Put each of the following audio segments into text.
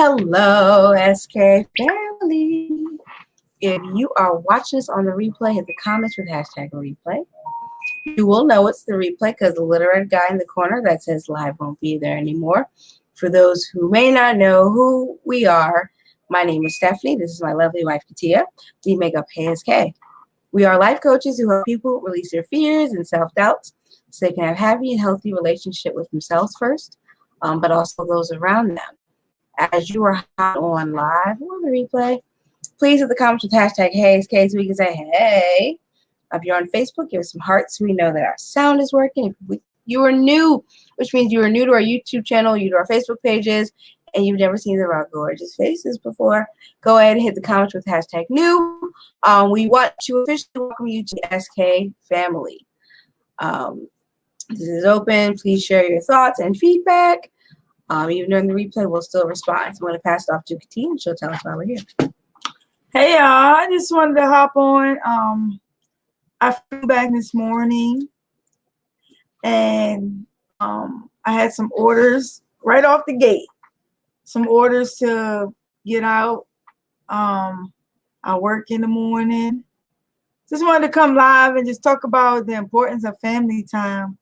Hello, SK family. If you are watching this on the replay, hit the comments with hashtag replay. You will know it's the replay because the little red guy in the corner that says live won't be there anymore. For those who may not know who we are, my name is Stephanie. This is my lovely wife, Katia. We make up HSK. We are life coaches who help people release their fears and self-doubts so they can have happy and healthy relationship with themselves first, but also those around them. As you are on live or the replay, please hit the comments with hashtag HSK so we can say hey. If you're on Facebook, give us some hearts so we know that our sound is working. If you are new, which means you are new to our YouTube channel, you to our Facebook pages, and you've never seen our gorgeous faces before, go ahead and hit the comments with hashtag new. We want to officially welcome you to the SK family. This is open. Please share your thoughts and feedback. Even during the replay, we'll still respond. So I'm going to pass it off to Katia, and she'll tell us why we're here. Hey, y'all. I just wanted to hop on. I flew back this morning, and I had some orders right off the gate. Some orders to get out. I work in the morning. Just wanted to come live and just talk about the importance of family time.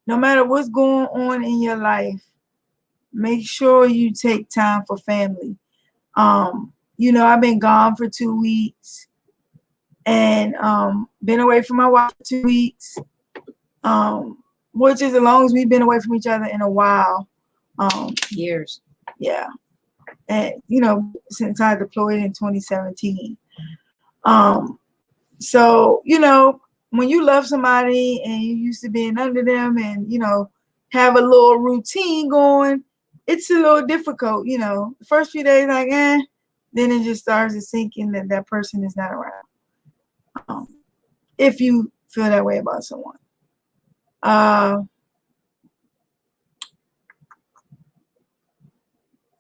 No matter what's going on in your life, make sure you take time for family. I've been gone for 2 weeks and been away from my wife for 2 weeks, which is as long as we've been away from each other in a while. Years. Yeah. And, since I deployed in 2017. When you love somebody and you used to being under them and, have a little routine going, it's a little difficult, The first few days, then it just starts to sink in that person is not around. If you feel that way about someone.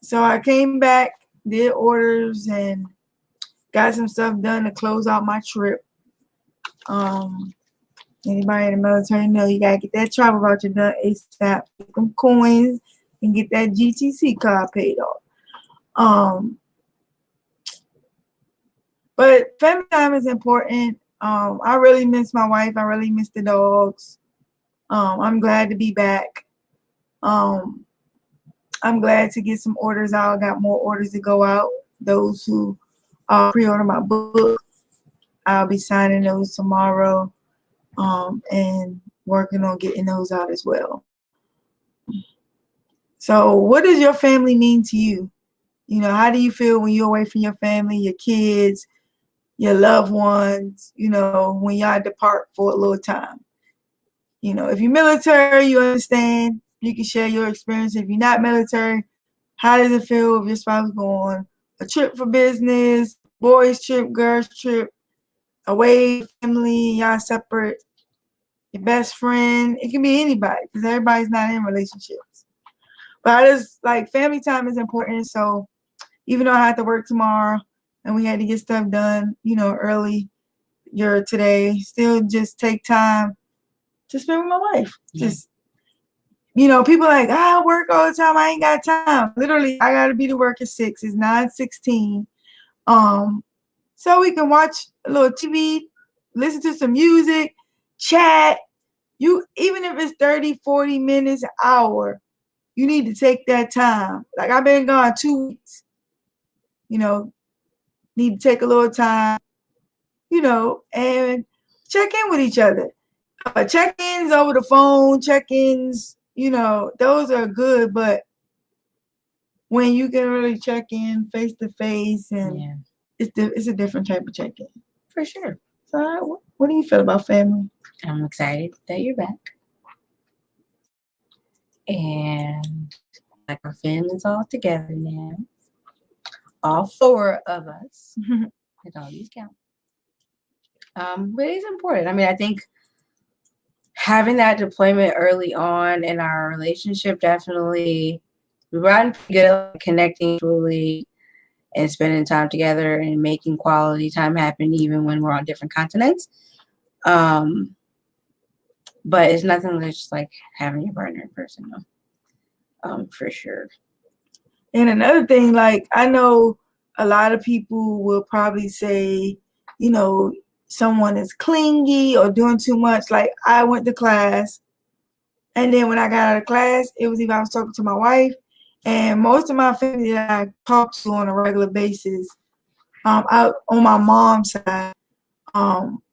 So I came back, did orders, and got some stuff done to close out my trip. Anybody in the military know you gotta get that travel voucher done ASAP, get them coins, and get that GTC card paid off. But family time is important. I really miss my wife. I really miss the dogs. I'm glad to be back. I'm glad to get some orders out. I got more orders to go out. Those who pre-order my book, I'll be signing those tomorrow and working on getting those out as well. So what does your family mean to you? How do you feel when you're away from your family, your kids, your loved ones, when y'all depart for a little time? If you're military, you understand. You can share your experience. If you're not military, how does it feel if your spouse go on a trip for business, boys trip, girls trip, away, family, y'all separate, your best friend? It can be anybody because everybody's not in relationships. But I just family time is important. So even though I had to work tomorrow and we had to get stuff done, early today, still just take time to spend with my wife. Yeah. Just, people I work all the time. I ain't got time. Literally, I got to be to work at 6. It's 9:16. So we can watch a little TV, listen to some music, chat. Even if it's 30, 40 minutes, an hour, you need to take that time. I've been gone 2 weeks. Need to take a little time, and check in with each other. Check-ins over the phone, check-ins, those are good, but when you can really check in face to face, and it's a different type of check-in. For sure. So what do you feel about family? I'm excited that you're back. And our family's all together now. All 4 of us. It always counts. But it's important. I think having that deployment early on in our relationship, definitely, we've gotten pretty good at connecting truly and spending time together and making quality time happen even when we're on different continents. But it's nothing that's just having your partner in person, though. For sure. And another thing, like I know a lot of people will probably say, you know, someone is clingy or doing too much. Like I went to class, and then when I got out of class, it was either I was talking to my wife, and most of my family that I talk to on a regular basis, out on my mom's side,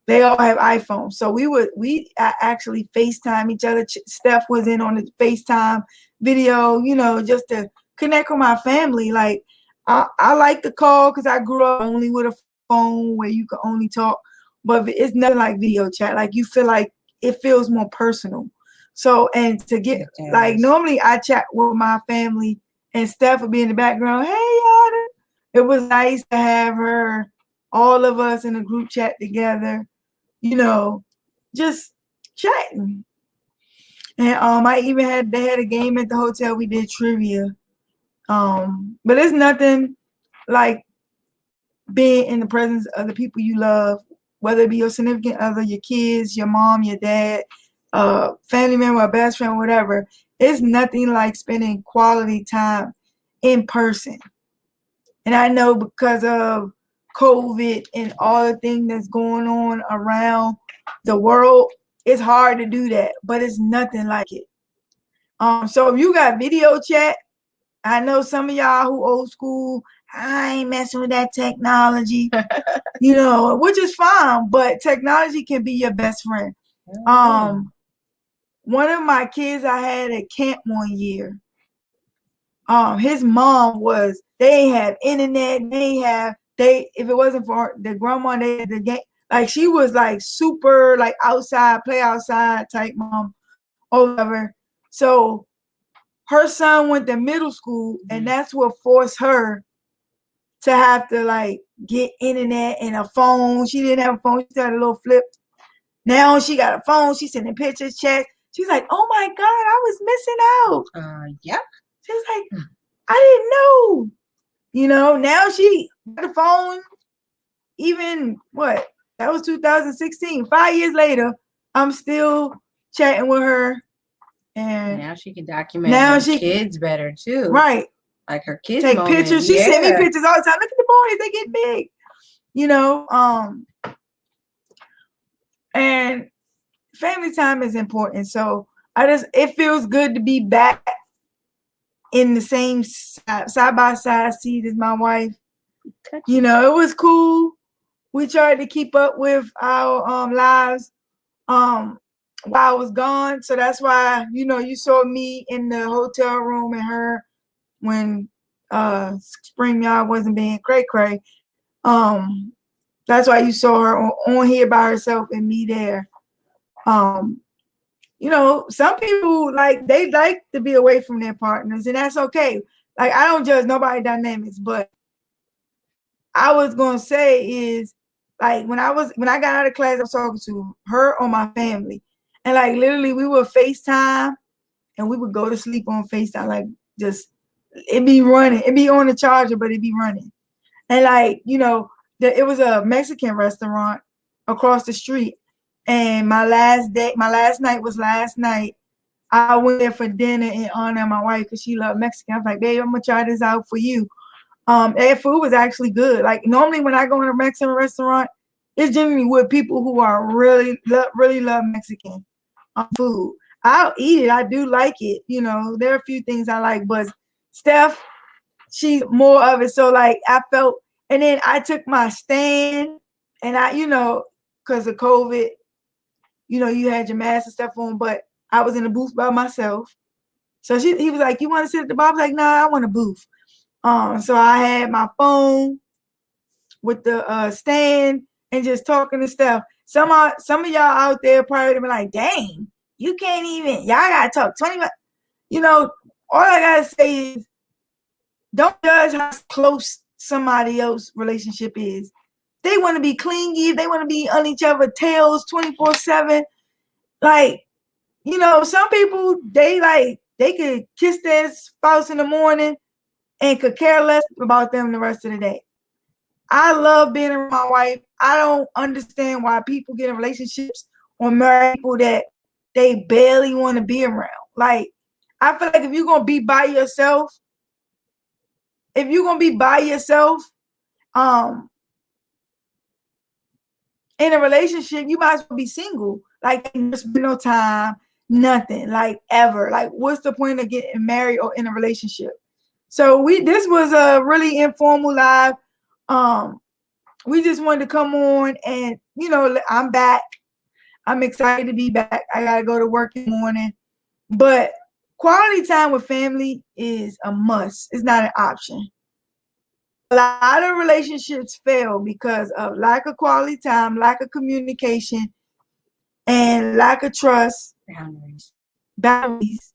they all have iPhones. So we actually FaceTime each other. Steph was in on the FaceTime video, you know, just to connect with my family. Like I like the call because I grew up only with a phone where you could only talk, but it's nothing like video chat. Like you feel like it feels more personal. So and to get like normally I chat with my family and Steph would be in the background. Hey y'all, it was nice to have her, all of us in a group chat together, you know, just chatting. And I even they had a game at the hotel. We did trivia. But it's nothing like being in the presence of the people you love, whether it be your significant other, your kids, your mom, your dad, family member, or best friend, whatever. It's nothing like spending quality time in person. And I know because of COVID and all the things that's going on around the world, it's hard to do that, but it's nothing like it. So if you got video chat, I know some of y'all who old school, I ain't messing with that technology, you know, which is fine, but technology can be your best friend. One of my kids I had at camp one year, his mom was, they ain't have internet, if it wasn't for the grandma, they had the game, like she was like super like outside, play outside type mom or whatever. So her son went to middle school, and that's what forced her to have to like get internet and a phone. She didn't have a phone, she had a little flip. Now she got a phone, she's sending pictures, chats. She's like, oh my God, I was missing out. Yep. She's like, I didn't know. You know, now she got the phone, even what? That was 2016. 5 years later, I'm still chatting with her. And now she can document her kids better too. Right. Like her kids take pictures. She sent me pictures all the time. Look at the boys, they get big. You know, and family time is important. So it feels good to be back in the same side by side seat as my wife. You know, it was cool. We tried to keep up with our lives while I was gone. So that's why, you know, you saw me in the hotel room and her when Spring Yard wasn't being cray-cray. That's why you saw her on here by herself and me there. You know, some people they like to be away from their partners, and that's okay. Like I don't judge nobody dynamics, but I was gonna say is like when I got out of class, I was talking to her or my family, and like literally we would FaceTime, and we would go to sleep on FaceTime. Like just it be running, it be on the charger, but it be running, and like you know, it was a Mexican restaurant across the street, and my last night was last night. I went there for dinner in honor of my wife because she loved Mexican. I was like, babe, I'm gonna try this out for you. Their food was actually good. Like normally when I go in a Mexican restaurant, it's generally with people who are really love Mexican food. I'll eat it. I do like it. You know, there are a few things I like, but Steph, she's more of it. So like I felt, and then I took my stand, and I, you know, because of COVID, you know, you had your mask and stuff on, but I was in the booth by myself. So he was like, "You want to sit at the bar?" I was like, "Nah, I want a booth." So I had my phone with the stand and just talking to stuff. Some of y'all out there probably be like, "Dang, you can't even. Y'all gotta talk 20 minutes." You know, all I gotta say is, don't judge how close somebody else's relationship is. They want to be clingy. They want to be on each other's tails 24/7. Like, you know, some people they could kiss their spouse in the morning and could care less about them the rest of the day. I love being around my wife. I don't understand why people get in relationships or marry people that they barely want to be around. Like, I feel like if you're gonna be by yourself, um, in a relationship, you might as well be single. Like, there's no time, nothing, like ever. Like, what's the point of getting married or in a relationship? So this was a really informal live. We just wanted to come on and, I'm back. I'm excited to be back. I gotta go to work in the morning. But quality time with family is a must. It's not an option. A lot of relationships fail because of lack of quality time, lack of communication, and lack of trust, boundaries,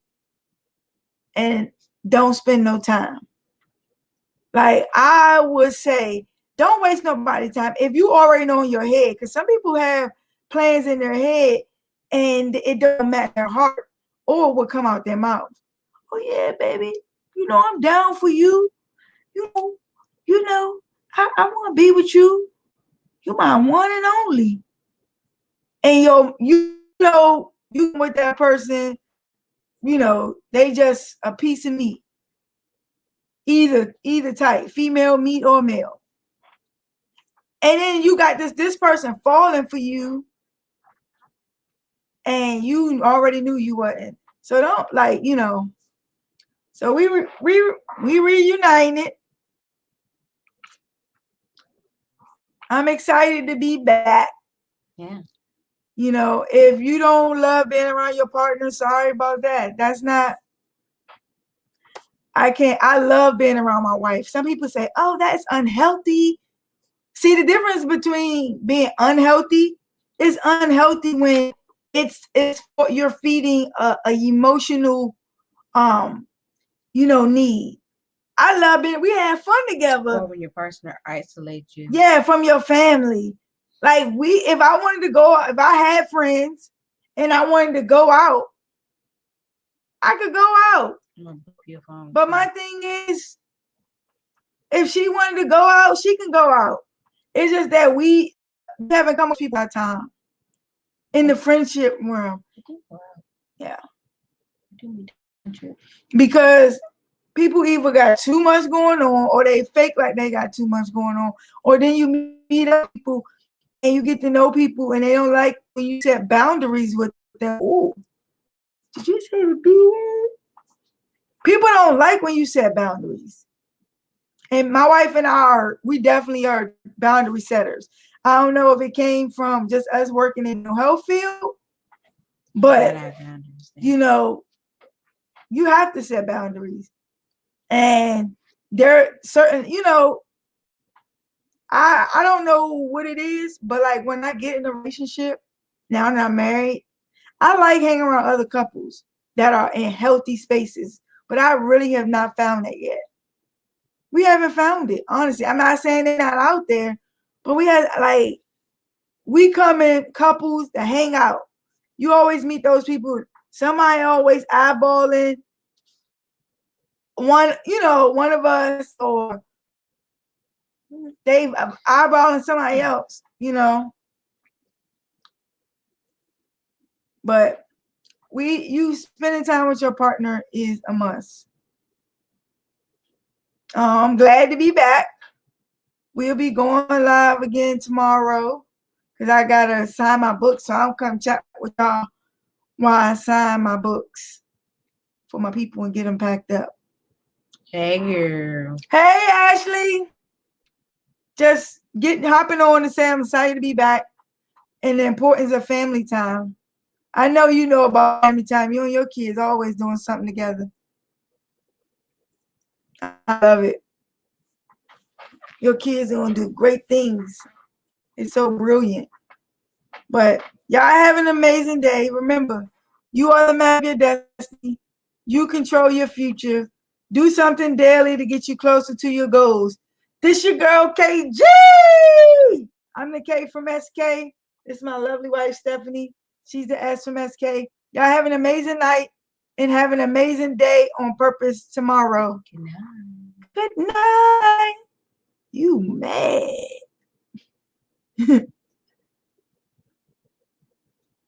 and don't spend no time. Like, I would say, don't waste nobody's time. If you already know in your head, because some people have plans in their head and it doesn't match their heart or what come out their mouth. Oh yeah, baby, I'm down for you. I want to be with you. You're my one and only. And you with that person, they just a piece of meat. Either type, female meat or male. And then you got this person falling for you, and you already knew you wasn't. So don't So we reunited. I'm excited to be back. Yeah. If you don't love being around your partner, sorry about that. That's not. I love being around my wife. Some people say, "Oh, that's unhealthy." See, the difference between being unhealthy is unhealthy when it's you're feeding a emotional need. I love it. We had fun together. Or when your partner isolates you. Yeah, from your family. Like, if I wanted to go, if I had friends and I wanted to go out, I could go out. But my thing is, if she wanted to go out, she can go out. It's just that we haven't come with people at time in the friendship realm. Yeah. Because people either got too much going on, or they fake like they got too much going on, or then you meet up people and you get to know people and they don't like when you set boundaries with them. Oh, did you say the B word? People don't like when you set boundaries. And my wife and I we definitely are boundary setters. I don't know if it came from just us working in the health field, but you have to set boundaries. And there are certain, I don't know what it is, but like when I get in a relationship, now that I'm married, I like hanging around other couples that are in healthy spaces, but I really have not found that yet. We haven't found it, honestly. I'm not saying they're not out there, but we come in couples that hang out. You always meet those people. Somebody always eyeballing one of us, or they eyeballing somebody else, But you spending time with your partner is a must. I'm glad to be back. We'll be going live again tomorrow because I gotta sign my books. So I'll come chat with y'all while I sign my books for my people and get them packed up. Hey, girl. Hey, Ashley. Just hopping on to say I'm excited to be back and the importance of family time. I know you know about family time. You and your kids always doing something together. I love it. Your kids are going to do great things. It's so brilliant. But y'all have an amazing day. Remember, you are the map of your destiny. You control your future. Do something daily to get you closer to your goals. This your girl, KG. I'm the K from SK. This is my lovely wife, Stephanie. She's the S from SK. Y'all have an amazing night and have an amazing day on purpose tomorrow. Good night. Good night. You mad.